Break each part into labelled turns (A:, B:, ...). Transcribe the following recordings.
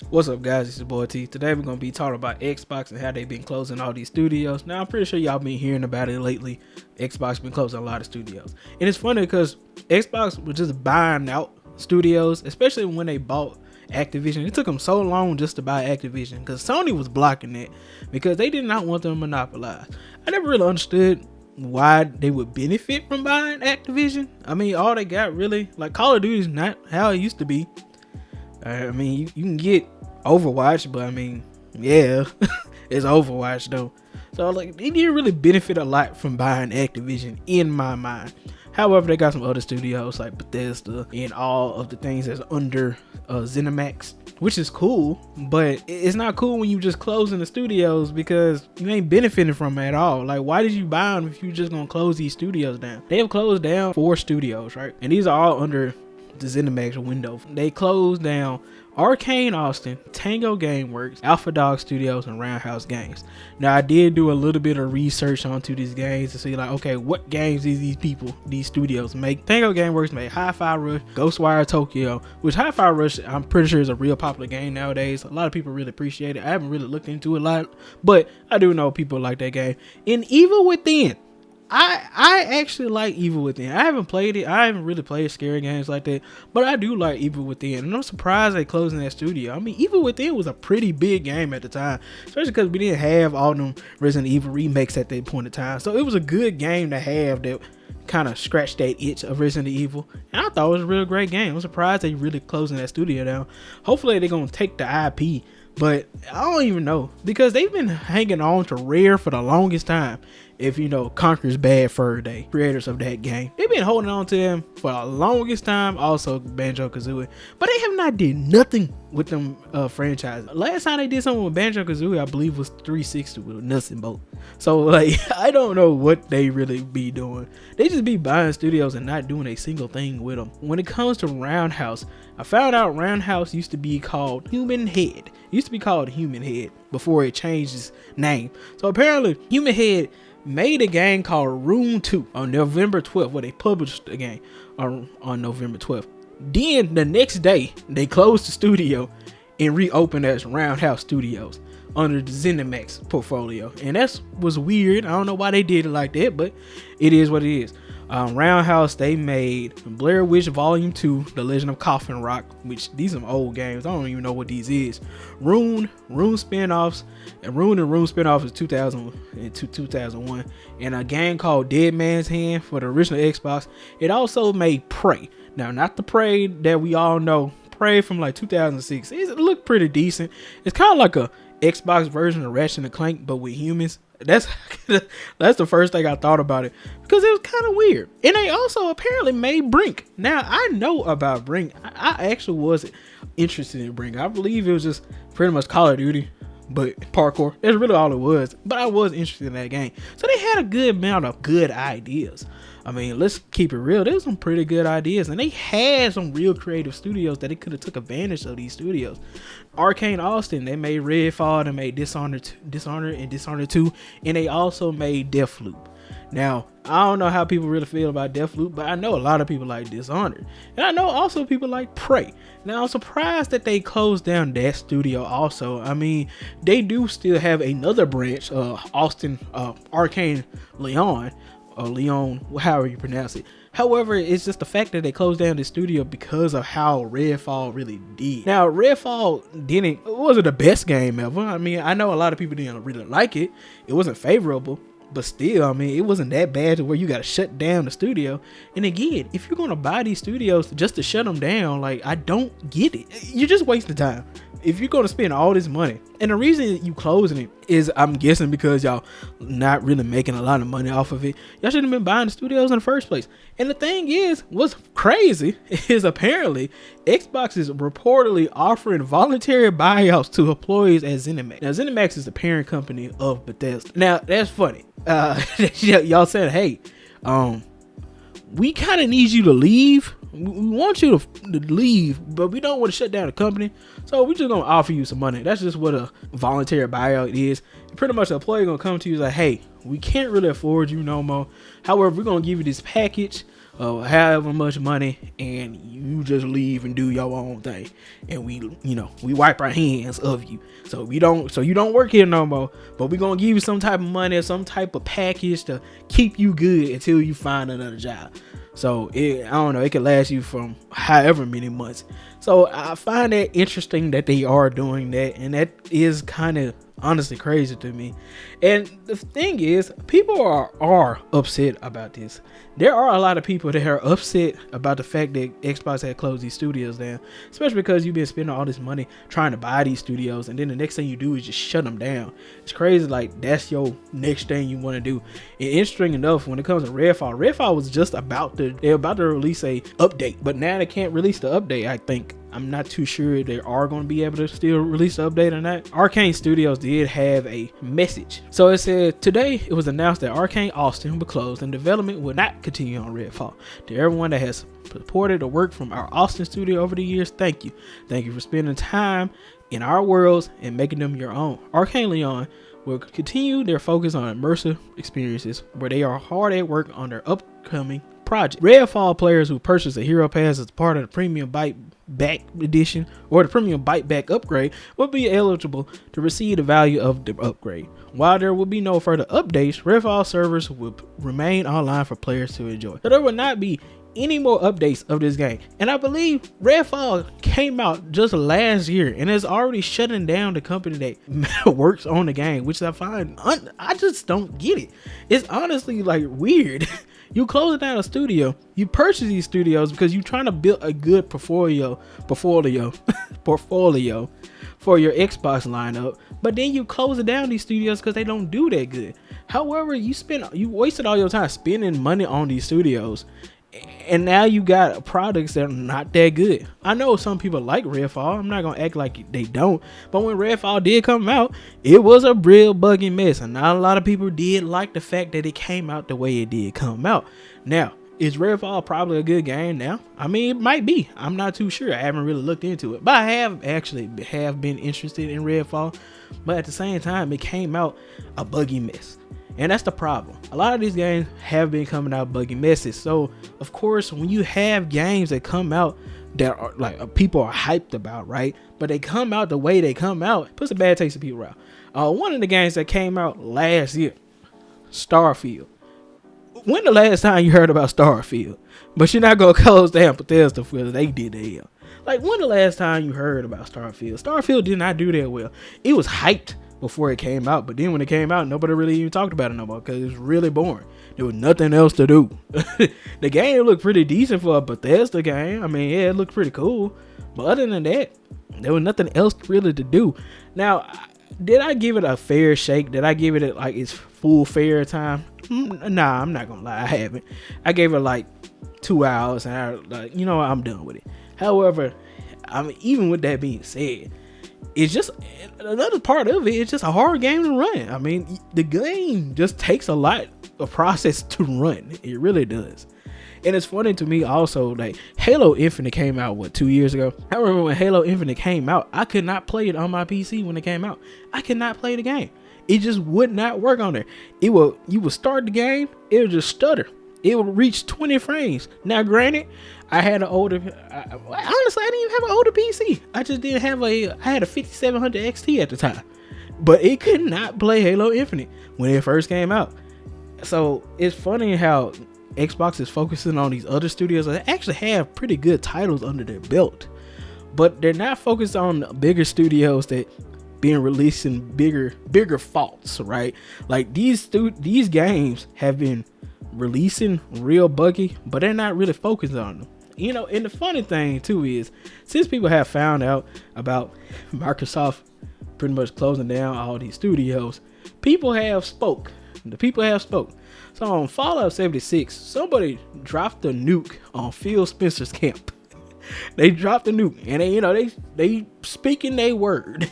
A: What's up, guys? It's your boy T. Today we're gonna be talking about Xbox and how they've been closing all these studios. Now I'm pretty sure y'all been hearing about it lately. Xbox been closing a lot of studios, and it's funny because Xbox was just buying out studios, especially when they bought Activision. It took them so long just to buy Activision because Sony was blocking it because they did not want them to monopolize. I never really understood why they would benefit from buying Activision. I mean, all they got really, like, Call of Duty is not how it used to be. I mean, you can get Overwatch, but I mean, yeah, it's Overwatch though. So like, they didn't really benefit a lot from buying Activision in my mind. However, they got some other studios like Bethesda and all of the things that's under ZeniMax, which is cool, but it's not cool when you just closing the studios because you ain't benefiting from it at all. Like, why did you buy them if you just gonna close these studios down? They have closed down 4 studios, right? And these are all under the ZeniMax window. They closed down Arcane Austin, Tango Gameworks, Alpha Dog Studios, and Roundhouse Games. Now, I did do a little bit of research onto these games to see, like, okay, what games these studios make. Tango Gameworks made Hi-Fi Rush, Ghostwire Tokyo, which Hi-Fi Rush, I'm pretty sure, is a real popular game nowadays. A lot of people really appreciate it. I haven't really looked into it a lot, but I do know people like that game. And Evil Within, I actually like Evil Within. I haven't played it. I haven't really played scary games like that, but I do like Evil Within, and I'm surprised they closing that studio. I mean, Evil Within was a pretty big game at the time, especially because we didn't have all them Resident Evil remakes at that point in time. So it was a good game to have that kind of scratched that itch of Resident Evil, and I thought it was a real great game. I'm surprised they really closing that studio down. Hopefully they're gonna take the IP, but I don't even know because they've been hanging on to Rare for the longest time. If you know Conker's Bad Fur Day, creators of that game, they've been holding on to them for the longest time. Also Banjo-Kazooie, but they have not did nothing with them franchises. Last time they did something with Banjo-Kazooie, I believe, was 360 with Nuts and Bolts. So like, I don't know what they really be doing. They just be buying studios and not doing a single thing with them. When it comes to Roundhouse, I found out Roundhouse used to be called Human Head. It used to be called Human Head before it changed its name. So apparently Human Head made a game called Room 2 on November 12th, where they published the game on November 12th. Then the next day, they closed the studio and reopened as Roundhouse Studios under the ZeniMax portfolio. And that was weird. I don't know why they did it like that, but it is what it is. Roundhouse, they made Blair Witch Volume 2, The Legend of Coffin Rock, which these are old games. I don't even know what these is. Rune spinoffs, and Rune spinoff is 2000 to 2001, and a game called Dead Man's Hand for the original Xbox. It also made Prey. Now, not the Prey that we all know. Prey from like 2006. It looked pretty decent. It's kind of like a Xbox version of Ratchet and Clank, but with humans. That's the first thing I thought about it, because it was kind of weird. And they also apparently made Brink. Now, I know about Brink. I actually was interested in Brink. I believe it was just pretty much Call of Duty, but parkour. That's really all it was. But I was interested in that game. So they had a good amount of good ideas. I mean, let's keep it real. There's some pretty good ideas, and they had some real creative studios that they could have took advantage of these studios. Arcane Austin, they made Redfall, they made Dishonored and Dishonored 2, and they also made Deathloop. Now, I don't know how people really feel about Deathloop, but I know a lot of people like Dishonored, and I know also people like Prey. Now, I'm surprised that they closed down that studio also. I mean, they do still have another branch, Arcane Leon, or Leon, however you pronounce it. However, it's just the fact that they closed down the studio because of how Redfall really did. Now, Redfall wasn't the best game ever. I mean, I know a lot of people didn't really like it. It wasn't favorable, but still, I mean, it wasn't that bad to where you got to shut down the studio. And again, if you're going to buy these studios just to shut them down, like, I don't get it. You're just wasting time. If you're going to spend all this money, and the reason you closing it is, I'm guessing, because y'all not really making a lot of money off of it. Y'all shouldn't have been buying the studios in the first place. And the thing is, what's crazy is apparently Xbox is reportedly offering voluntary buyouts to employees at ZeniMax. Now, ZeniMax is the parent company of Bethesda. Now, that's funny. Y'all said, hey, we kind of need you to leave. We want you to leave, but we don't want to shut down the company, so we're just gonna offer you some money. That's just what a voluntary buyout is. Pretty much the employer gonna come to you like, hey, we can't really afford you no more. However, we're gonna give you this package however much money, and you just leave and do your own thing, and we wipe our hands of you, so you don't work here no more, but we're gonna give you some type of money or some type of package to keep you good until you find another job. So I don't know, it could last you from however many months. So I find that interesting that they are doing that, and that is kind of honestly crazy to me. And the thing is, people are upset about this. There are a lot of people that are upset about the fact that Xbox had closed these studios down, especially because you've been spending all this money trying to buy these studios, and then the next thing you do is just shut them down. It's crazy, like that's your next thing you want to do. And interesting enough, when it comes to Redfall was just they're about to release a update, but now they can't release the update. I think, I'm not too sure if they are going to be able to still release the update or not. Arcane Studios did have a message. So it said, today it was announced that Arcane Austin will close and development will not continue on Redfall. To everyone that has supported the work from our Austin studio over the years, thank you. Thank you for spending time in our worlds and making them your own. Arcane Leon will continue their focus on immersive experiences where they are hard at work on their upcoming project. Redfall players who purchase a hero pass as part of the premium bite back edition or the premium bite back upgrade will be eligible to receive the value of the upgrade. While there will be no further updates, Redfall servers will remain online for players to enjoy. So there will not be any more updates of this game. And I believe Redfall came out just last year and is already shutting down the company that works on the game, which I find I just don't get it. It's honestly like weird. You close down a studio, you purchase these studios because you're trying to build a good portfolio for your Xbox lineup, but then you close down these studios because they don't do that good. However, you wasted all your time spending money on these studios, and now you got products that are not that good. I know some people like Redfall. I'm not gonna act like they don't, but when Redfall did come out, it was a real buggy mess, and not a lot of people did like the fact that it came out the way it did come out. Now, is Redfall probably a good game now? I mean, it might be. I'm not too sure. I haven't really looked into it, but I have been interested in Redfall. But at the same time, it came out a buggy mess. And that's the problem. A lot of these games have been coming out buggy messes. So, of course, when you have games that come out that are like people are hyped about, right? But they come out the way they come out, it puts a bad taste of people out. One of the games that came out last year, Starfield. When the last time you heard about Starfield? But you're not going to close down Bethesda because they did that. Like, when the last time you heard about Starfield? Starfield did not do that well. It was hyped before it came out, but then when it came out, nobody really even talked about it no more because it was really boring. There was nothing else to do. The game looked pretty decent for a Bethesda game. I mean, yeah, it looked pretty cool, but other than that, there was nothing else really to do. Now, did I give it a fair shake? Did I give it like its full fair time? Nah, I'm not gonna lie, I haven't. I gave it like 2 hours, and I'm done with it. However, I mean, even with that being said, it's just another part of it. It's just a hard game to run. I mean, the game just takes a lot of process to run. It really does. And it's funny to me also, like Halo Infinite came out 2 years ago. I remember when Halo Infinite came out, I could not play it on my PC when it came out. I could not play the game. It just would not work on there. You would start the game, it would just stutter. It would reach 20 frames. Now, granted, I had an older. Honestly, I didn't even have an older PC. I just didn't have I had a 5700 XT at the time, but it could not play Halo Infinite when it first came out. So it's funny how Xbox is focusing on these other studios that actually have pretty good titles under their belt, but they're not focused on bigger studios that being releasing bigger faults, right? Like these games have been releasing real buggy, but they're not really focused on them. And the funny thing too is, since people have found out about Microsoft pretty much closing down all these studios, people have spoke. The people have spoke. So on Fallout 76, somebody dropped a nuke on Phil Spencer's camp. They dropped a nuke, and they speaking their word.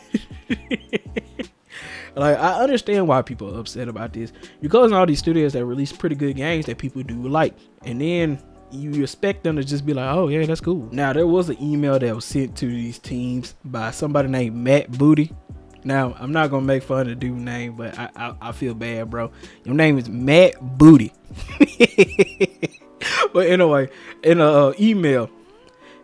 A: Like, I understand why people are upset about this. You're closing all these studios that release pretty good games that people do like, and then you expect them to just be like, oh yeah, that's cool. Now, there was an email that was sent to these teams by somebody named Matt Booty. Now, I'm not gonna make fun of the dude's name, but I feel bad, bro. Your name is Matt Booty. But anyway, in a email,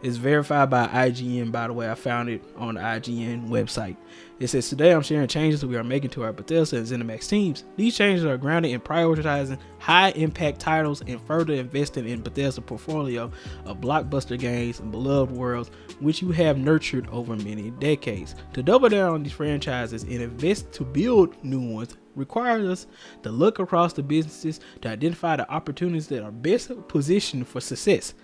A: it's verified by IGN, by the way. I found it on the IGN website. It says, today I'm sharing changes we are making to our Bethesda and ZeniMax teams. These changes are grounded in prioritizing high impact titles and further investing in Bethesda's portfolio of blockbuster games and beloved worlds, which you have nurtured over many decades. To double down on these franchises and invest to build new ones requires us to look across the businesses to identify the opportunities that are best positioned for success.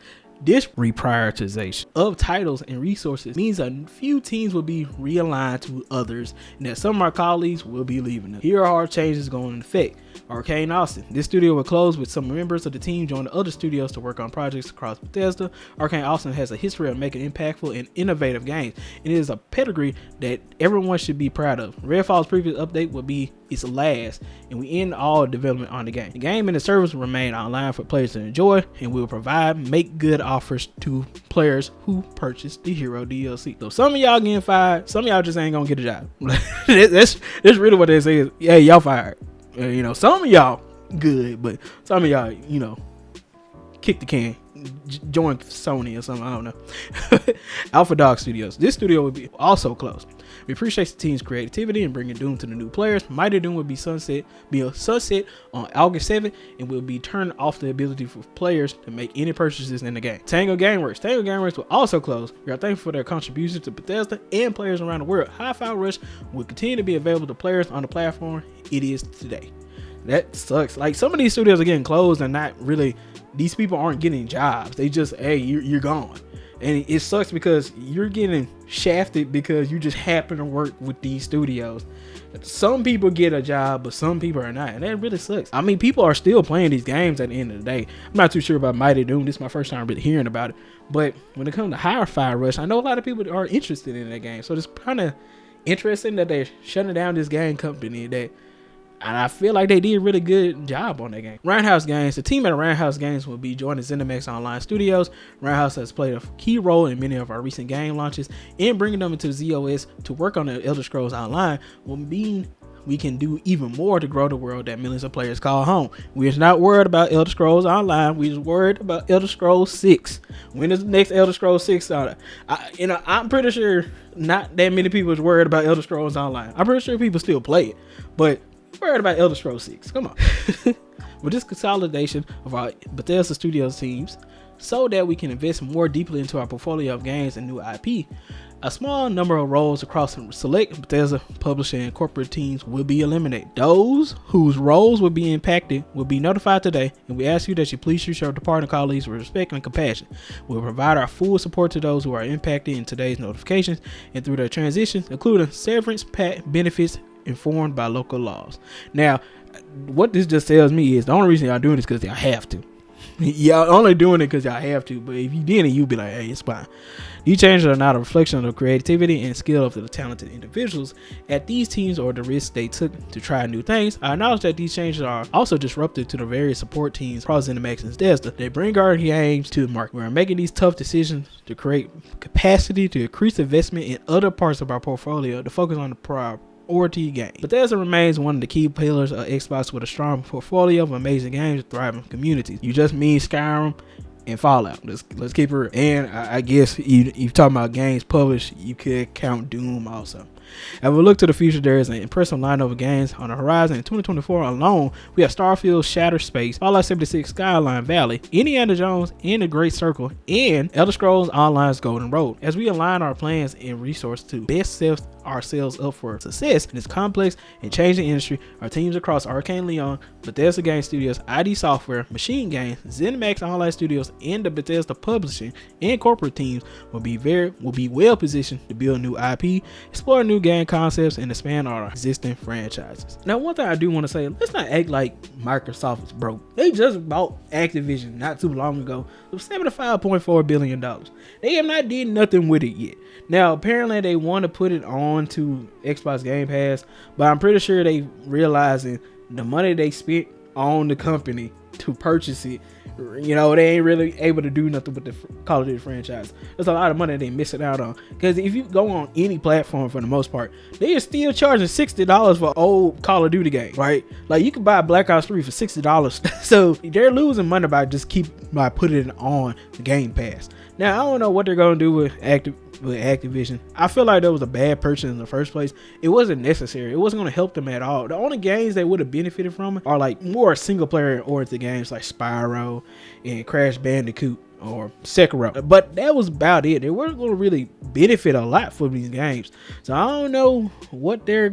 A: This reprioritization of titles and resources means a few teams will be realigned to others, and that some of our colleagues will be leaving us. Here are our changes going into effect. Arcane Austin. This studio will close with some members of the team joining other studios to work on projects across Bethesda. Arcane Austin has a history of making impactful and innovative games, and it is a pedigree that everyone should be proud of. Redfall's previous update will be its last, and we end all development on the game. The game and the service will remain online for players to enjoy, and we will provide make good offers to players who purchase the Hero DLC. So some of y'all getting fired, some of y'all just ain't gonna get a job. that's really what they say is, yeah, y'all fired. Some of y'all good, but some of y'all, kick the can, join Sony or something, I don't know. Alpha Dog Studios. This studio will be also closed. We appreciate the team's creativity and bringing Doom to the new players. Mighty Doom will be a sunset on August 7th, and will be turning off the ability for players to make any purchases in the game. Tango Gameworks will also close. We are thankful for their contributions to Bethesda and players around the world. Hi-Fi Rush will continue to be available to players on the platform it is today. That sucks. Like, some of these studios are getting closed and not really, these people aren't getting jobs. They just, hey, you're gone. And it sucks because you're getting shafted because you just happen to work with these studios. Some people get a job, but some people are not. And that really sucks. I mean, people are still playing these games at the end of the day. I'm not too sure about Mighty Doom. This is my first time really hearing about it. But when it comes to Hi-Fi Rush, I know a lot of people are interested in that game. So it's kind of interesting that they're shutting down this game company and I feel like they did a really good job on that game. Roundhouse Games. The team at Roundhouse Games will be joining ZeniMax Online Studios. Roundhouse has played a key role in many of our recent game launches, and bringing them into ZOS to work on the Elder Scrolls Online will mean we can do even more to grow the world that millions of players call home. We're not worried about Elder Scrolls Online. We're just worried about Elder Scrolls 6. When is the next Elder Scrolls 6 out? I'm pretty sure not that many people is worried about Elder Scrolls Online. I'm pretty sure people still play it, but worried about Elder Scrolls 6. Come on. With this consolidation of our Bethesda Studios teams, so that we can invest more deeply into our portfolio of games and new IP, a small number of roles across select Bethesda publishing and corporate teams will be eliminated. Those whose roles will be impacted will be notified today, and we ask you that you please treat your departing colleagues with respect and compassion. We'll provide our full support to those who are impacted in today's notifications and through their transitions, including severance benefits informed by local laws. Now, what this just tells me is the only reason y'all doing this because y'all have to. Y'all only doing it because y'all have to, but if you didn't, you'd be like, hey, it's fine. These changes are not a reflection of the creativity and skill of the talented individuals at these teams or the risks they took to try new things. I acknowledge that these changes are also disruptive to the various support teams across ZeniMax and Bethesda. They bring our games to the market. We are making these tough decisions to create capacity to increase investment in other parts of our portfolio to focus on the priority game. Bethesda remains one of the key pillars of Xbox with a strong portfolio of amazing games and thriving communities. You just mean Skyrim and Fallout. Let's keep it real. And I guess you talking about games published, you could count Doom also. As we look to the future, there is an impressive lineup of games on the horizon. In 2024 alone, we have Starfield Shattered Space, Fallout 76 Skyline Valley, Indiana Jones and the Great Circle, and Elder Scrolls Online's Golden Road. As we align our plans and resources to best set ourselves up for success in this complex and changing industry, our teams across Arcane Leon, Bethesda Game Studios, ID Software, Machine Games, ZeniMax Online Studios, and the Bethesda Publishing and corporate teams will be well positioned to build new IP, explore new game concepts, and expand our existing franchises. Now, one thing I do want to say, let's not act like Microsoft is broke. They just bought Activision not too long ago for $75.4 billion. They have not did nothing with it yet. Now, apparently they want to put it on to Xbox Game Pass, but I'm pretty sure they realizing the money they spent own the company to purchase it. You know, they ain't really able to do nothing with the Call of Duty franchise. There's a lot of money they missing out on. Because if you go on any platform, for the most part, they are still charging $60 for old Call of Duty games, right? Like, you can buy Black Ops 3 for $60. So they're losing money by putting it on the Game Pass. Now, I don't know what they're gonna do with Activision. I feel like that was a bad purchase in the first place. It wasn't necessary. It wasn't going to help them at all. The only games they would have benefited from are like more single player oriented games like Spyro and Crash Bandicoot or Sekiro. But that was about it. They weren't going to really benefit a lot from these games. So I don't know what their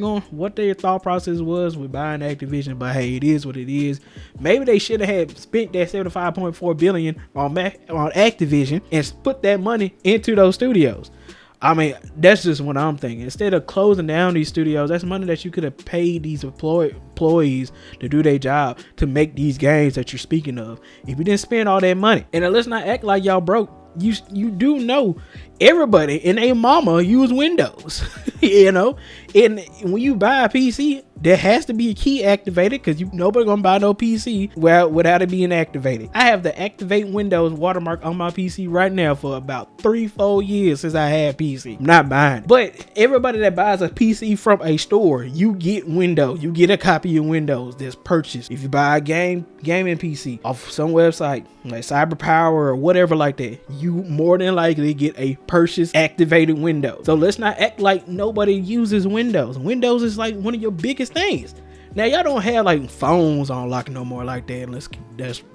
A: thought process was with buying Activision, but hey, it is what it is. Maybe they should have had spent that $75.4 billion on Activision and put that money into those studios. I mean, that's just what I'm thinking. Instead of closing down these studios, that's money that you could have paid these employees to do their job to make these games that you're speaking of. If you didn't spend all that money, and let's not act like y'all broke. You do know everybody and their mama use Windows, you know, and when you buy a PC, there has to be a key activated, because nobody gonna buy no PC without it being activated. I have the activate Windows watermark on my PC right now for about 3-4 years since I had PC. I'm not buying it. But everybody that buys a PC from a store, you get Windows. You get a copy of Windows that's purchased. If you buy a gaming PC off some website like CyberPower or whatever like that, you more than likely get a purchase activated Windows. So let's not act like nobody uses Windows. Windows is like one of your biggest things. Now, y'all don't have like phones on lock no more like that.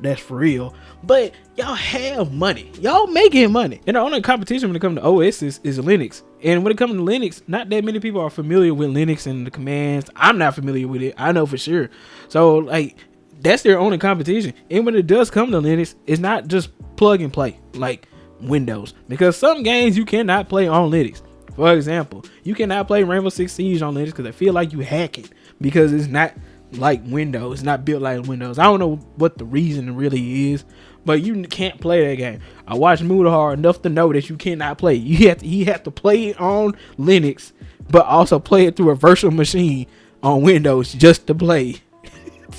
A: That's for real. But y'all have money. Y'all making money. And the only competition when it comes to OS is Linux. And when it comes to Linux, not that many people are familiar with Linux and the commands. I'm not familiar with it. I know for sure. So like, that's their only competition. And when it does come to Linux, it's not just plug and play like Windows, because some games you cannot play on Linux. For example, you cannot play Rainbow Six Siege on Linux because I feel like you hack it, because it's not like Windows. It's not built like Windows. I don't know what the reason really is, but you can't play that game. I watched Mudahar enough to know that you cannot play. He have to play it on Linux, but also play it through a virtual machine on Windows just to play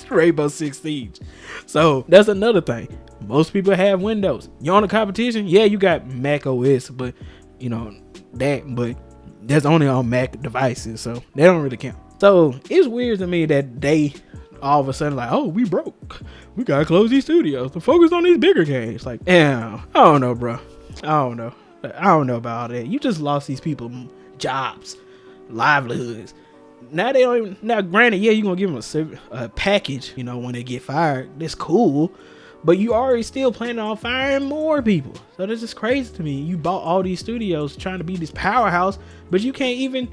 A: Rainbow Six Siege. So that's another thing. Most people have Windows. You're on the competition, yeah, you got Mac OS, but you know but that's only on Mac devices, so they don't really count. So it's weird to me that they all of a sudden like, oh, we broke, we gotta close these studios to focus on these bigger games. Like, damn, I don't know, bro. I don't know about all that. You just lost these people jobs, livelihoods. Now they don't even, now granted, yeah, you're gonna give them a package, you know, when they get fired. That's cool, but you already still planning on firing more people. So that's just crazy to me. You bought all these studios trying to be this powerhouse, but you can't even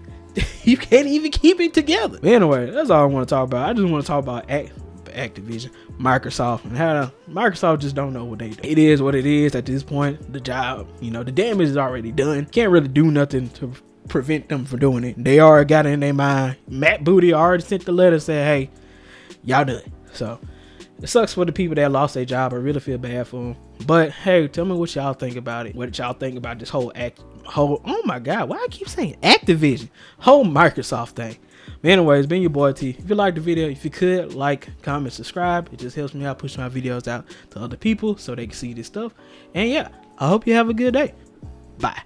A: keep it together. But anyway, that's all I want to talk about. I just want to talk about Activision, Microsoft, and how Microsoft just don't know what they do. It is what it is at this point. The job, you know, the damage is already done. Can't really do nothing to prevent them from doing it. They already got it in their mind. Matt Booty already sent the letter saying, hey, y'all done. So it sucks for the people that lost their job. I really feel bad for them. But hey, tell me what y'all think about it. What did y'all think about this whole oh my god, why I keep saying Activision, whole Microsoft thing? But anyway, it's been your boy T. If you liked the video, if you could like, comment, subscribe. It just helps me out, push my videos out to other people so they can see this stuff. And yeah, I hope you have a good day. Bye.